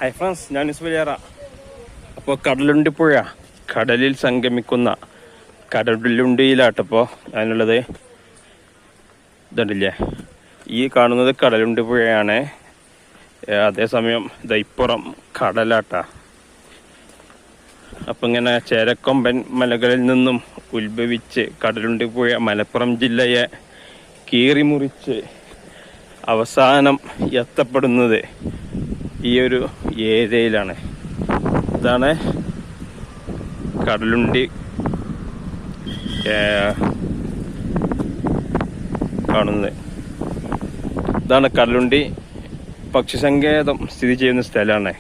Hi friends, ഞാൻ ഇസ്ബലിയാറ. അപ്പോൾ കടലുണ്ടി പുഴ, കടലിൽ സംഗമിക്കുന്ന കടലുണ്ടിയിലാട്ടപ്പോൾ ഞാനുള്ളത്. ഇതുണ്ടല്ലേ, ഈ കാണുന്നത് കടലുണ്ടി പുഴയാണ്. അതേസമയം ദൈപ്പുറം കടലാട്ട. അപ്പം ഇങ്ങനെ ചേരക്കൊമ്പൻ മലകളിൽ നിന്നും ഉത്ഭവിച്ച് കടലുണ്ടി പുഴ മലപ്പുറം ജില്ലയെ കീറിമുറിച്ച് അവസാനം എത്തപ്പെടുന്നത് ഈ ഒരു ഏരിയയിലാണ്. ഇതാണ് കടലുണ്ടി കാണുന്നത്. ഇതാണ് കടലുണ്ടി പക്ഷിസങ്കേതം സ്ഥിതി ചെയ്യുന്ന സ്ഥലമാണ്.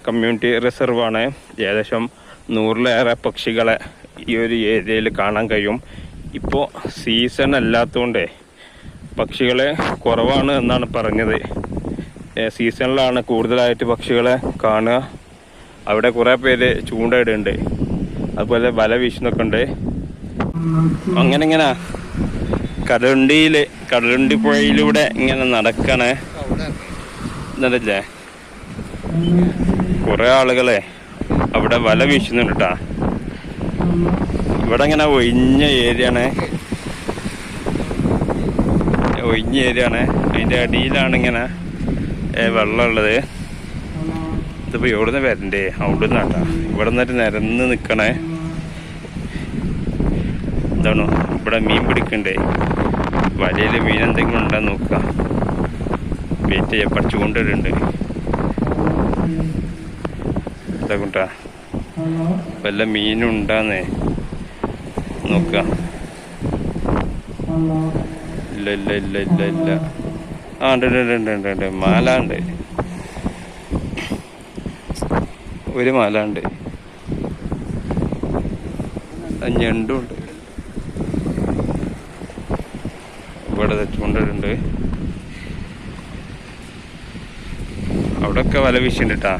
കമ്മ്യൂണിറ്റി റിസർവാണ്. ഏകദേശം 100-ലേറെ പക്ഷികളെ ഈ ഒരു ഏരിയയിൽ കാണാൻ കഴിയും. ഇപ്പോൾ സീസൺ അല്ലാത്തതുകൊണ്ട് പക്ഷികളെ കുറവാണ് എന്നാണ് പറഞ്ഞത്. സീസണിലാണ് കൂടുതലായിട്ട് പക്ഷികളെ കാണുക. അവിടെ കുറേ പേര് ചൂണ്ടയിടുന്നുണ്ട്, അതുപോലെ വല വീശുന്നൊക്കെ ഉണ്ട്. അങ്ങനെ കടലുണ്ടി പുഴയിലൂടെ ഇങ്ങനെ നടക്കണേ. എന്നല്ലേ, കുറേ ആളുകളെ അവിടെ വല വീശുന്നുണ്ട് കേട്ടാ. ഇവിടെ ഇങ്ങനെ ഒഴിഞ്ഞ ഏരിയയാണ്. അതിൻ്റെ അടിയിലാണ് ഇങ്ങനെ വെള്ളമുള്ളത്. ഇതിപ്പോൾ എവിടെ നിന്ന് വരണ്ടേ? അവിടെ നിന്നാട്ടാ. ഇവിടെ നിന്നിട്ട് നിരന്ന് നിൽക്കണേ. എന്താണോ ഇവിടെ മീൻ പിടിക്കണ്ടേ? വലയിൽ മീൻ എന്തെങ്കിലും ഉണ്ടോ നോക്കുക. വെയിറ്റ് ചെയ്യാൻ പഠിച്ചു കൊണ്ടിട്ടുണ്ട്. എന്താ കൂട്ടാ, വല്ല മീനും ഉണ്ടാന്നേ നോക്കുക. ഇല്ല. ആ ഉണ്ട്. മാല ഉണ്ട്, ഒരു മാല ഉണ്ട്. ഞണ്ടും ഉണ്ട്. ഇവിടെ ചൂണ്ടിട്ടുണ്ട്. അവിടെയൊക്കെ വല വീശുന്നുണ്ട് കേട്ടാ.